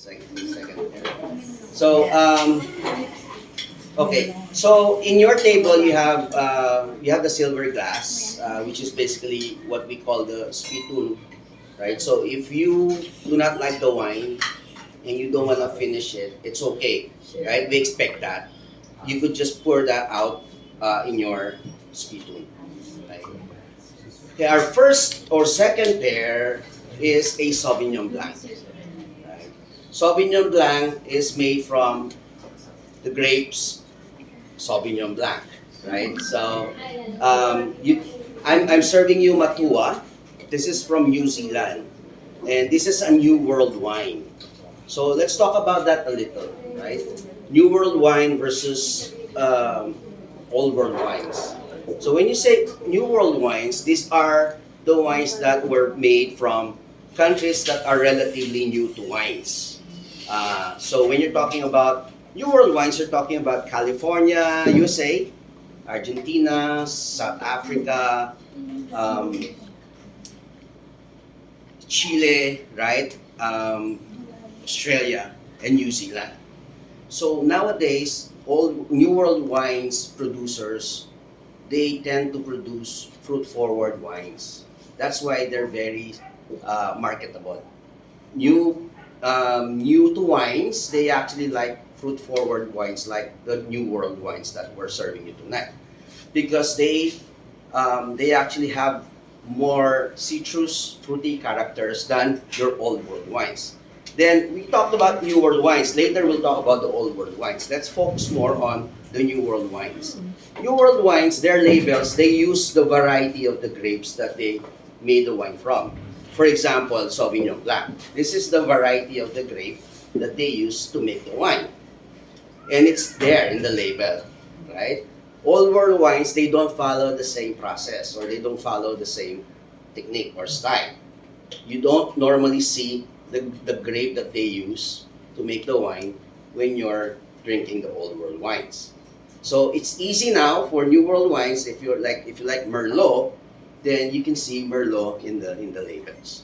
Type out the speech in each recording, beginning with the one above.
Second here. So, okay. So in your table, you have the silver glass, which is basically what we call the spittoon, right? So if you do not like the wine and you don't want to finish it, it's okay, right? We expect that. You could just pour that out in your spittoon, right? Okay, our first or second pair is a Sauvignon Blanc. Right? Sauvignon Blanc is made from the grapes Sauvignon Blanc, right? So, I'm serving you Matua. This is from New Zealand, and this is a New World wine. So let's talk about that a little, right? New World wine versus Old World wines. So when you say New World wines, these are the wines that were made from countries that are relatively new to wines. So when you're talking about New World wines, you're talking about California, USA, Argentina, South Africa, um, Chile, right? Australia, and New Zealand. So nowadays, all New World wines producers, they tend to produce fruit-forward wines. That's why they're very marketable. New to wines, they actually like fruit-forward wines like the New World wines that we're serving you tonight, because they actually have more citrus, fruity characters than your Old World wines. Then we talked about New World wines. Later we'll talk about the Old World wines. Let's focus more on the New World wines. New World wines, their labels, they use the variety of the grapes that they made the wine from. For example, Sauvignon Blanc. This is the variety of the grape that they use to make the wine. And it's there in the label, right? Old World wines, they don't follow the same process or they don't follow the same technique or style. You don't normally see the grape that they use to make the wine when you're drinking the Old World wines. So it's easy now for New World wines. If you like Merlot, then you can see Merlot in the labels.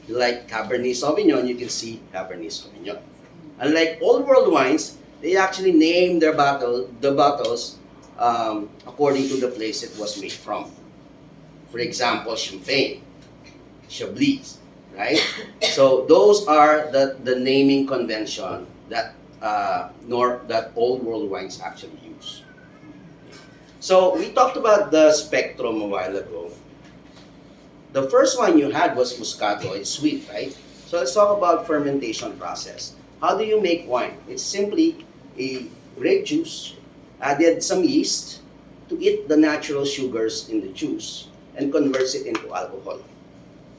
If you like Cabernet Sauvignon, you can see Cabernet Sauvignon. Unlike Old World wines, they actually name the bottles according to the place it was made from. For example, Champagne, Chablis, right? So those are the naming convention that that Old World wines actually use. So we talked about the spectrum a while ago. The first one you had was Moscato. It's sweet, right? So let's talk about fermentation process. How do you make wine? It's simply a grape juice, added some yeast to eat the natural sugars in the juice and converts it into alcohol.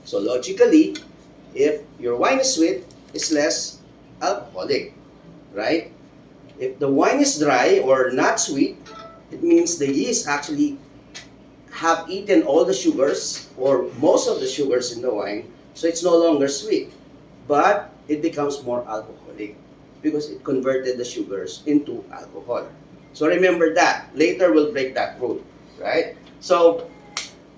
So logically, if your wine is sweet, it's less alcoholic, right? If the wine is dry or not sweet, it means the yeast actually have eaten all the sugars or most of the sugars in the wine, so it's no longer sweet, but it becomes more alcoholic because it converted the sugars into alcohol. So remember that. Later we'll break that rule, right? So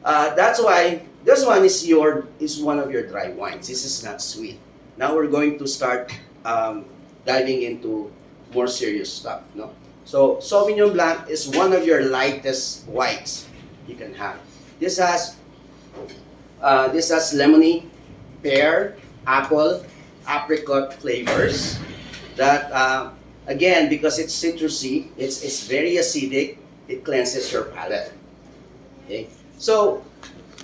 that's why this one is one of your dry wines. This is not sweet. Now we're going to start diving into more serious stuff. No, so Sauvignon Blanc is one of your lightest whites you can have. This has lemony, pear, apple, apricot flavors. That again, because it's citrusy, it's very acidic. It cleanses your palate. Okay, so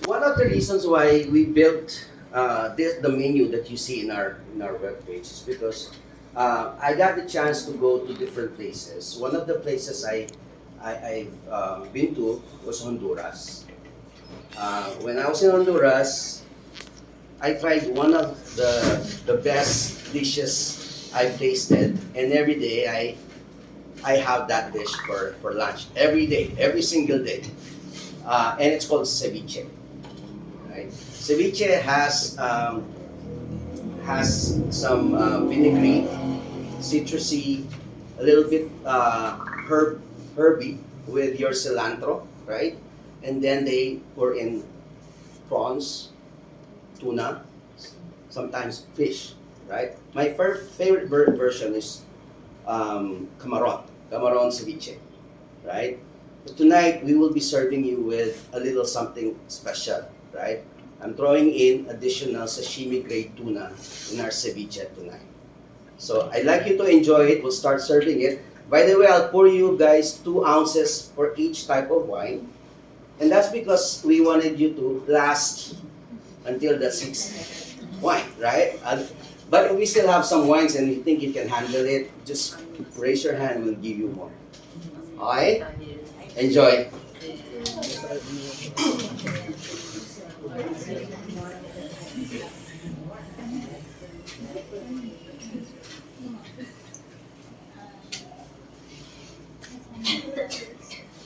one of the reasons why we built the menu that you see in our webpage is because I got the chance to go to different places. One of the places I've been to was Honduras. When I was in Honduras, I tried one of the best dishes I've tasted, and every day I have that dish for lunch. Every day, every single day. And it's called ceviche. Right? Ceviche has some vinegary, citrusy, a little bit herby with your cilantro, right? And then they pour in prawns, tuna, sometimes fish. right? My favorite version is Camaron ceviche, right? But tonight we will be serving you with a little something special, right? I'm throwing in additional sashimi grade tuna in our ceviche tonight. So I'd like you to enjoy it. We'll start serving it. By the way, I'll pour you guys 2 ounces for each type of wine. And that's because we wanted you to last until the sixth wine, right? But if we still have some wines and you think you can handle it, just raise your hand, we'll give you more. Alright? Enjoy.